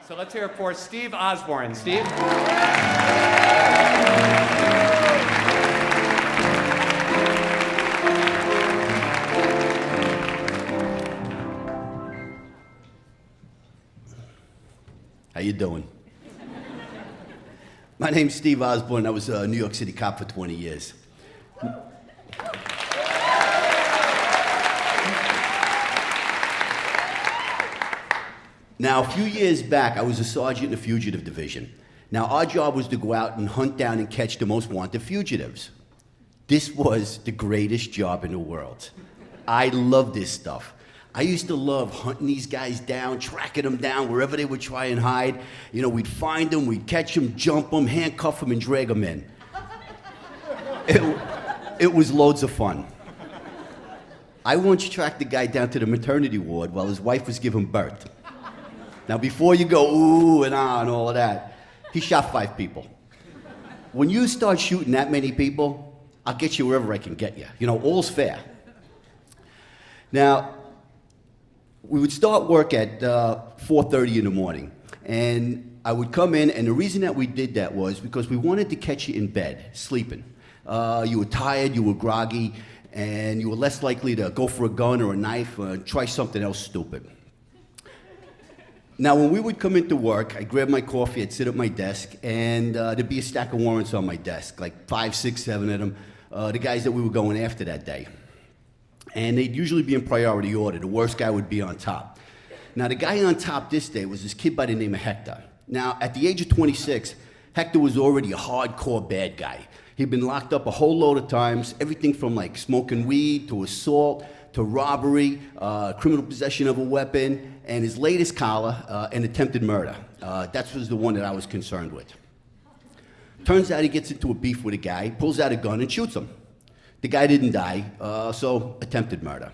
So let's hear it for Steve Osborne. Steve? How you doing? My name's Steve Osborne. I was a New York City cop for 20 years. Now, a few years back, I was a sergeant in the fugitive division. Now, our job was to go out and hunt down and catch the most wanted fugitives. This was the greatest job in the world. I love this stuff. I used to love hunting these guys down, tracking them down wherever they would try and hide. You know, we'd find them, we'd catch them, jump them, handcuff them, and drag them in. It was loads of fun. I once tracked a guy down to the maternity ward while his wife was giving birth. Now, before you go, ooh and ah and all of that, he shot 5 people. When you start shooting that many people, I'll get you wherever I can get you. You know, all's fair. Now, we would start work at 4:30 in the morning, and I would come in, and the reason that we did that was because we wanted to catch you in bed, sleeping. You were tired, you were groggy, and you were less likely to go for a gun or a knife or try something else stupid. Now, when we would come into work, I'd grab my coffee, I'd sit at my desk, and there'd be a stack of warrants on my desk, like 5, 6, 7 of them, the guys that we were going after that day. And they'd usually be in priority order. The worst guy would be on top. Now, the guy on top this day was this kid by the name of Hector. Now, at the age of 26, Hector was already a hardcore bad guy. He'd been locked up a whole load of times, everything from like smoking weed to assault to robbery, criminal possession of a weapon, and his latest collar, an attempted murder. That was the one that I was concerned with. Turns out he gets into a beef with a guy, pulls out a gun and shoots him. The guy didn't die, so attempted murder.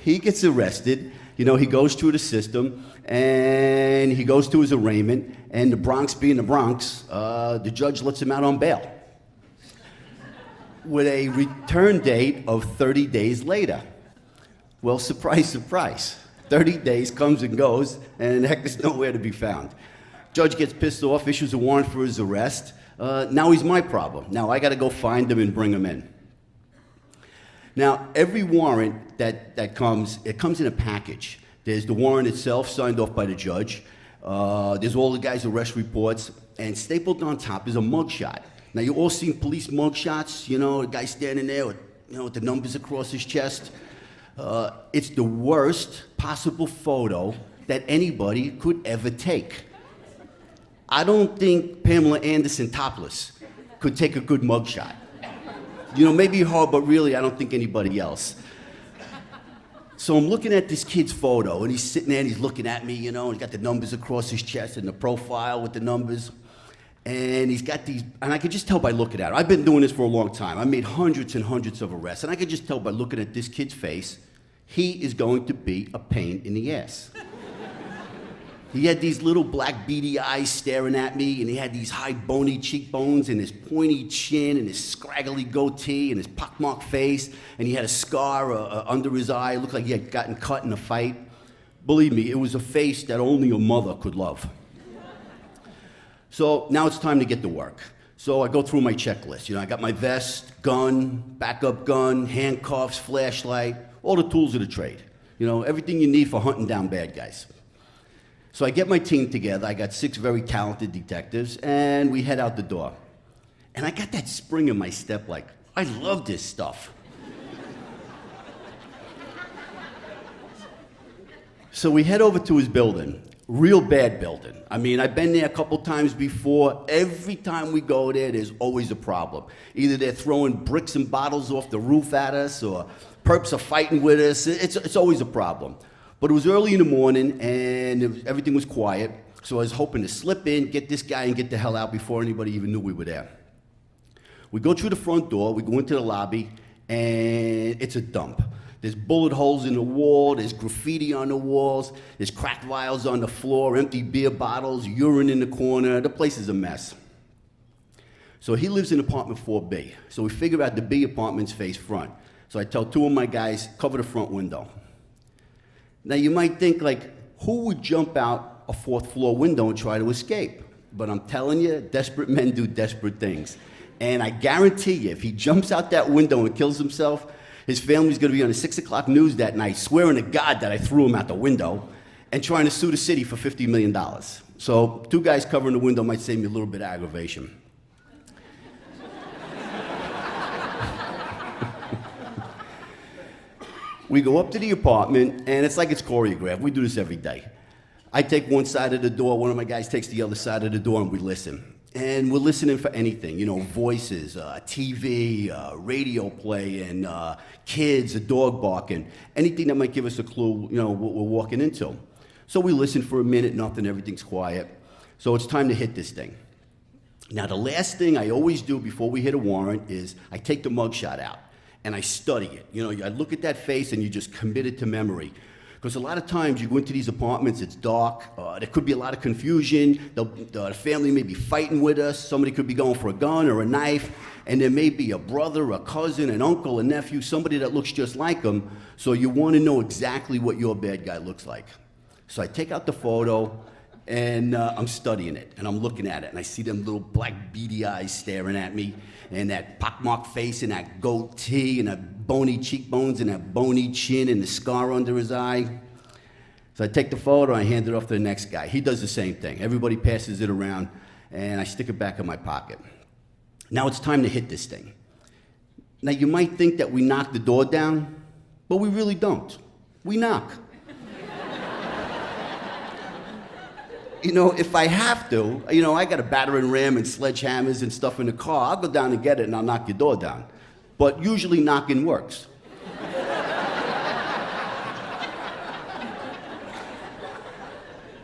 He gets arrested, you know, he goes through the system, and he goes to his arraignment, and the Bronx being the Bronx, the judge lets him out on bail with a return date of 30 days later. Well, surprise, surprise. 30 days comes and goes, and Hector's nowhere to be found. Judge gets pissed off, issues a warrant for his arrest. Now he's my problem. Now I gotta go find him and bring him in. Now, every warrant that comes, it comes in a package. There's the warrant itself signed off by the judge. There's all the guy's arrest reports, and stapled on top is a mugshot. Now, you all seen police mugshots, you know, the guy standing there with, you know, with the numbers across his chest. It's the worst possible photo that anybody could ever take. I don't think Pamela Anderson topless could take a good mugshot. You know, maybe her, but really, I don't think anybody else. So I'm looking at this kid's photo, and he's sitting there, and he's looking at me, you know, and he's got the numbers across his chest and the profile with the numbers. And he's got these, and I could just tell by looking at him. I've been doing this for a long time. I made hundreds and hundreds of arrests, and I could just tell by looking at this kid's face, he is going to be a pain in the ass. He had these little black beady eyes staring at me, and he had these high bony cheekbones and his pointy chin and his scraggly goatee and his pockmarked face, and he had a scar under his eye. It looked like he had gotten cut in a fight. Believe me, it was a face that only a mother could love. So now it's time to get to work. So I go through my checklist. You know, I got my vest, gun, backup gun, handcuffs, flashlight, all the tools of the trade. You know, everything you need for hunting down bad guys. So I get my team together. I got 6 very talented detectives, and we head out the door. And I got that spring in my step like, I love this stuff. So we head over to his building. Real bad building. I mean, I've been there a couple times before. Every time we go there, there's always a problem. Either they're throwing bricks and bottles off the roof at us, or perps are fighting with us. It's always a problem. But it was early in the morning, and everything was quiet, so I was hoping to slip in, get this guy, and get the hell out before anybody even knew we were there. We go through the front door, we go into the lobby, and it's a dump. There's bullet holes in the wall, there's graffiti on the walls, there's cracked vials on the floor, empty beer bottles, urine in the corner. The place is a mess. So he lives in apartment 4B. So we figure out the B apartments face front. So I tell two of my guys, cover the front window. Now you might think, like, who would jump out a fourth floor window and try to escape? But I'm telling you, desperate men do desperate things. And I guarantee you, if he jumps out that window and kills himself, his family's gonna be on the 6 o'clock news that night, swearing to God that I threw him out the window and trying to sue the city for $50 million. So two guys covering the window might save me a little bit of aggravation. We go up to the apartment, and it's like it's choreographed. We do this every day. I take one side of the door, one of my guys takes the other side of the door, and we listen. And we're listening for anything, you know, voices, TV, radio playing, kids, a dog barking, anything that might give us a clue, you know, what we're walking into. So we listen for a minute, nothing, everything's quiet. So it's time to hit this thing. Now, the last thing I always do before we hit a warrant is I take the mugshot out and I study it. You know, I look at that face and you just commit it to memory. Because a lot of times you go into these apartments, it's dark, there could be a lot of confusion, the family may be fighting with us, somebody could be going for a gun or a knife, and there may be a brother, a cousin, an uncle, a nephew, somebody that looks just like them, so you want to know exactly what your bad guy looks like. So I take out the photo, and I'm studying it, and I'm looking at it, and I see them little black beady eyes staring at me, and that pockmarked face, and that goatee, and that bony cheekbones, and that bony chin, and the scar under his eye. So I take the photo, I hand it off to the next guy. He does the same thing. Everybody passes it around, and I stick it back in my pocket. Now it's time to hit this thing. Now you might think that we knock the door down, but we really don't. We knock. You know, if I have to, you know, I got a battering ram and sledgehammers and stuff in the car. I'll go down and get it and I'll knock your door down. But usually knocking works.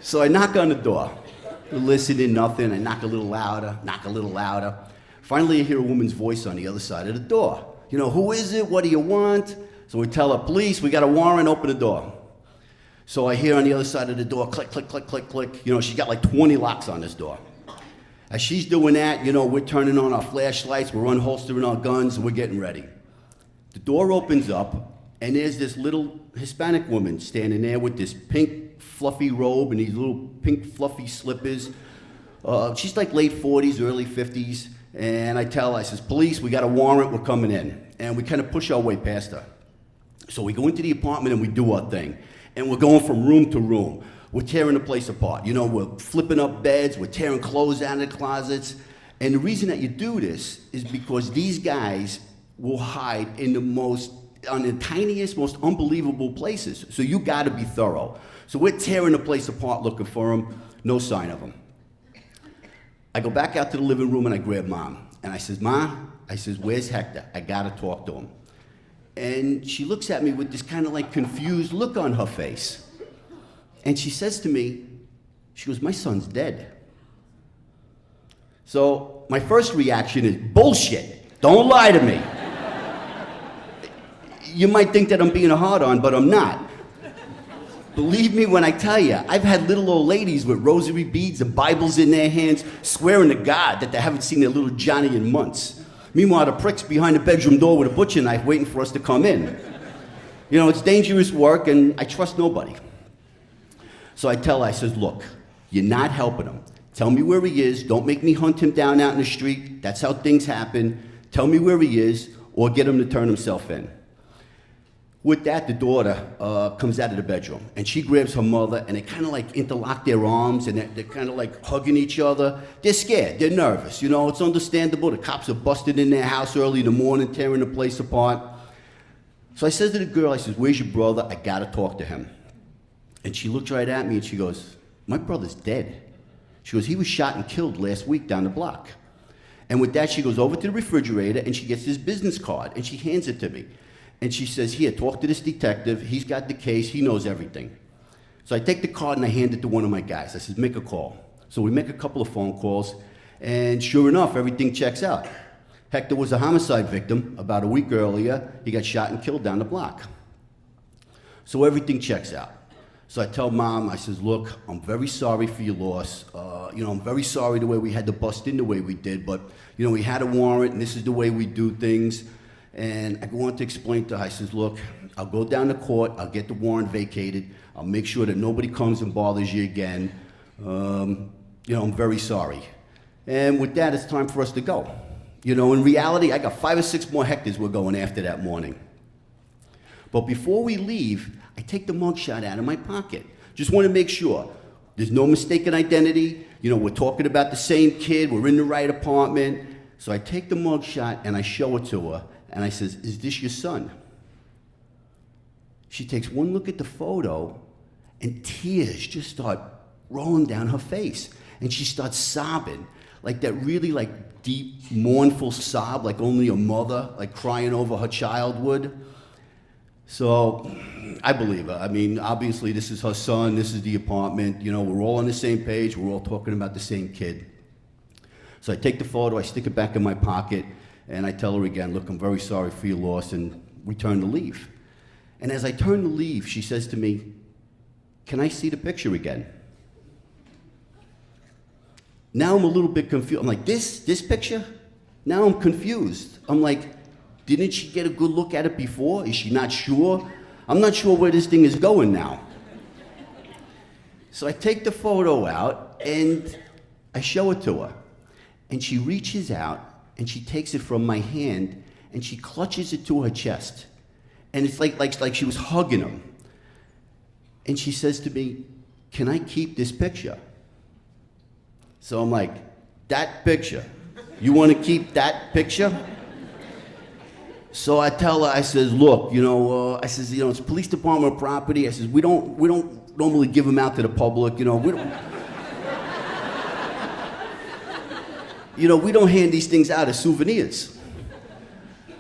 So I knock on the door. Listening, nothing. I knock a little louder, knock a little louder. Finally, I hear a woman's voice on the other side of the door. You know, who is it? What do you want? So we tell her, police, we got a warrant, open the door. So I hear on the other side of the door, click, click, click, click, click. You know, she's got like 20 locks on this door. As she's doing that, you know, we're turning on our flashlights, we're unholstering our guns, and we're getting ready. The door opens up, and there's this little Hispanic woman standing there with this pink, fluffy robe and these little pink, fluffy slippers. She's like late 40s, early 50s, and I tell her, I says, police, we got a warrant, we're coming in. And we kind of push our way past her. So we go into the apartment and we do our thing. And we're going from room to room. We're tearing the place apart. You know, we're flipping up beds, we're tearing clothes out of the closets. And the reason that you do this is because these guys will hide in on the tiniest, most unbelievable places. So you gotta be thorough. So we're tearing the place apart looking for them, no sign of them. I go back out to the living room and I grab Mom. And I says, Ma, I says, where's Hector? I gotta talk to him. And she looks at me with this kind of like confused look on her face. And she says to me, she goes, my son's dead. So my first reaction is, bullshit, don't lie to me. You might think that I'm being a hard-on, but I'm not. Believe me when I tell you, I've had little old ladies with rosary beads and Bibles in their hands swearing to God that they haven't seen their little Johnny in months. Meanwhile, the prick's behind the bedroom door with a butcher knife waiting for us to come in. You know, it's dangerous work, and I trust nobody. So I tell her, I says, look, you're not helping him. Tell me where he is. Don't make me hunt him down out in the street. That's how things happen. Tell me where he is, or get him to turn himself in. With that, the daughter comes out of the bedroom, and she grabs her mother, and they kind of like interlock their arms, and they're kind of like hugging each other. They're scared. They're nervous. You know, it's understandable. The cops are busted in their house early in the morning, tearing the place apart. So I says to the girl, I says, where's your brother? I got to talk to him. And she looked right at me, and she goes, my brother's dead. She goes, he was shot and killed last week down the block. And with that, she goes over to the refrigerator, and she gets this business card, and she hands it to me. And she says, here, talk to this detective. He's got the case. He knows everything. So I take the card and I hand it to one of my guys. I says, make a call. So we make a couple of phone calls, and sure enough, everything checks out. Hector was a homicide victim about a week earlier. He got shot and killed down the block. So everything checks out. So I tell Mom, I says, look, I'm very sorry for your loss. You know, I'm very sorry the way we had to bust in the way we did, but, you know, we had a warrant, and this is the way we do things. And I go on to explain to her, I says, look, I'll go down to court, I'll get the warrant vacated, I'll make sure that nobody comes and bothers you again. I'm very sorry. And with that, it's time for us to go. In reality, I got 5 or 6 more hectares we're going after that morning. But before we leave, I take the mugshot out of my pocket. Just want to make sure there's no mistaken identity. We're talking about the same kid, we're in the right apartment. So I take the mugshot and I show it to her, and I says, is this your son? She takes one look at the photo, and tears just start rolling down her face. And she starts sobbing, like that really deep, mournful sob, like only a mother, crying over her child would. So I believe her. I mean, obviously this is her son, this is the apartment, we're all on the same page, we're all talking about the same kid. So I take the photo, I stick it back in my pocket, and I tell her again, look, I'm very sorry for your loss, and we turn to leave. And as I turn to leave, she says to me, can I see the picture again? Now I'm a little bit confused. I'm like, this picture? Now I'm confused. I'm like, didn't she get a good look at it before? Is she not sure? I'm not sure where this thing is going now. So I take the photo out and I show it to her. And she reaches out and she takes it from my hand and she clutches it to her chest. And it's like she was hugging him. And she says to me, can I keep this picture? So I'm like, that picture? You want to keep that picture? So I tell her, I says, look, it's police department property. I says, we don't normally give them out to the public. We don't hand these things out as souvenirs.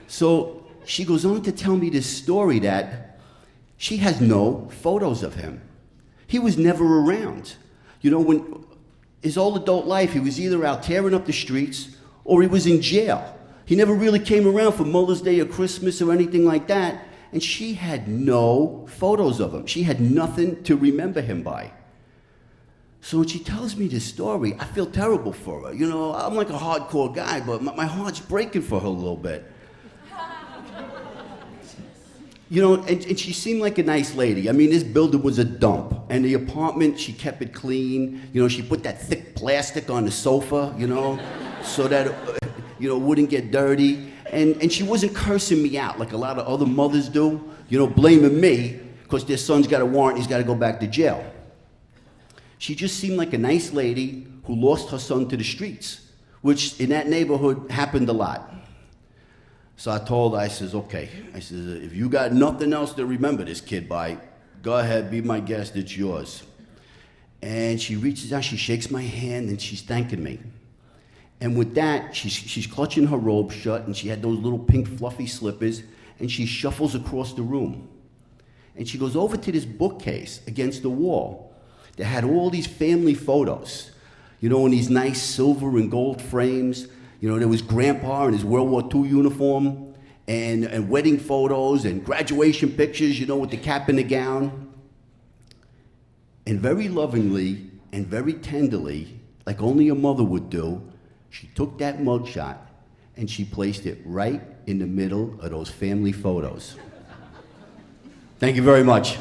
So she goes on to tell me this story that she has no photos of him. He was never around. When his old adult life, he was either out tearing up the streets or he was in jail. He never really came around for Mother's Day or Christmas or anything like that. And she had no photos of him. She had nothing to remember him by. So when she tells me this story, I feel terrible for her. I'm like a hardcore guy, but my heart's breaking for her a little bit. And she seemed like a nice lady. I mean, this building was a dump. And the apartment, she kept it clean. She put that thick plastic on the sofa, so that it wouldn't get dirty. And she wasn't cursing me out like a lot of other mothers do, blaming me because their son's got a warrant, he's got to go back to jail. She just seemed like a nice lady who lost her son to the streets, which in that neighborhood happened a lot. So I told her, I says, okay. I says, if you got nothing else to remember this kid by, go ahead, be my guest, it's yours. And she reaches out, she shakes my hand, and she's thanking me. And with that, she's clutching her robe shut, and she had those little pink fluffy slippers, and she shuffles across the room. And she goes over to this bookcase against the wall that had all these family photos, in these nice silver and gold frames. There was Grandpa in his World War II uniform, and wedding photos, and graduation pictures, with the cap and the gown. And very lovingly and very tenderly, like only a mother would do, she took that mugshot and she placed it right in the middle of those family photos. Thank you very much.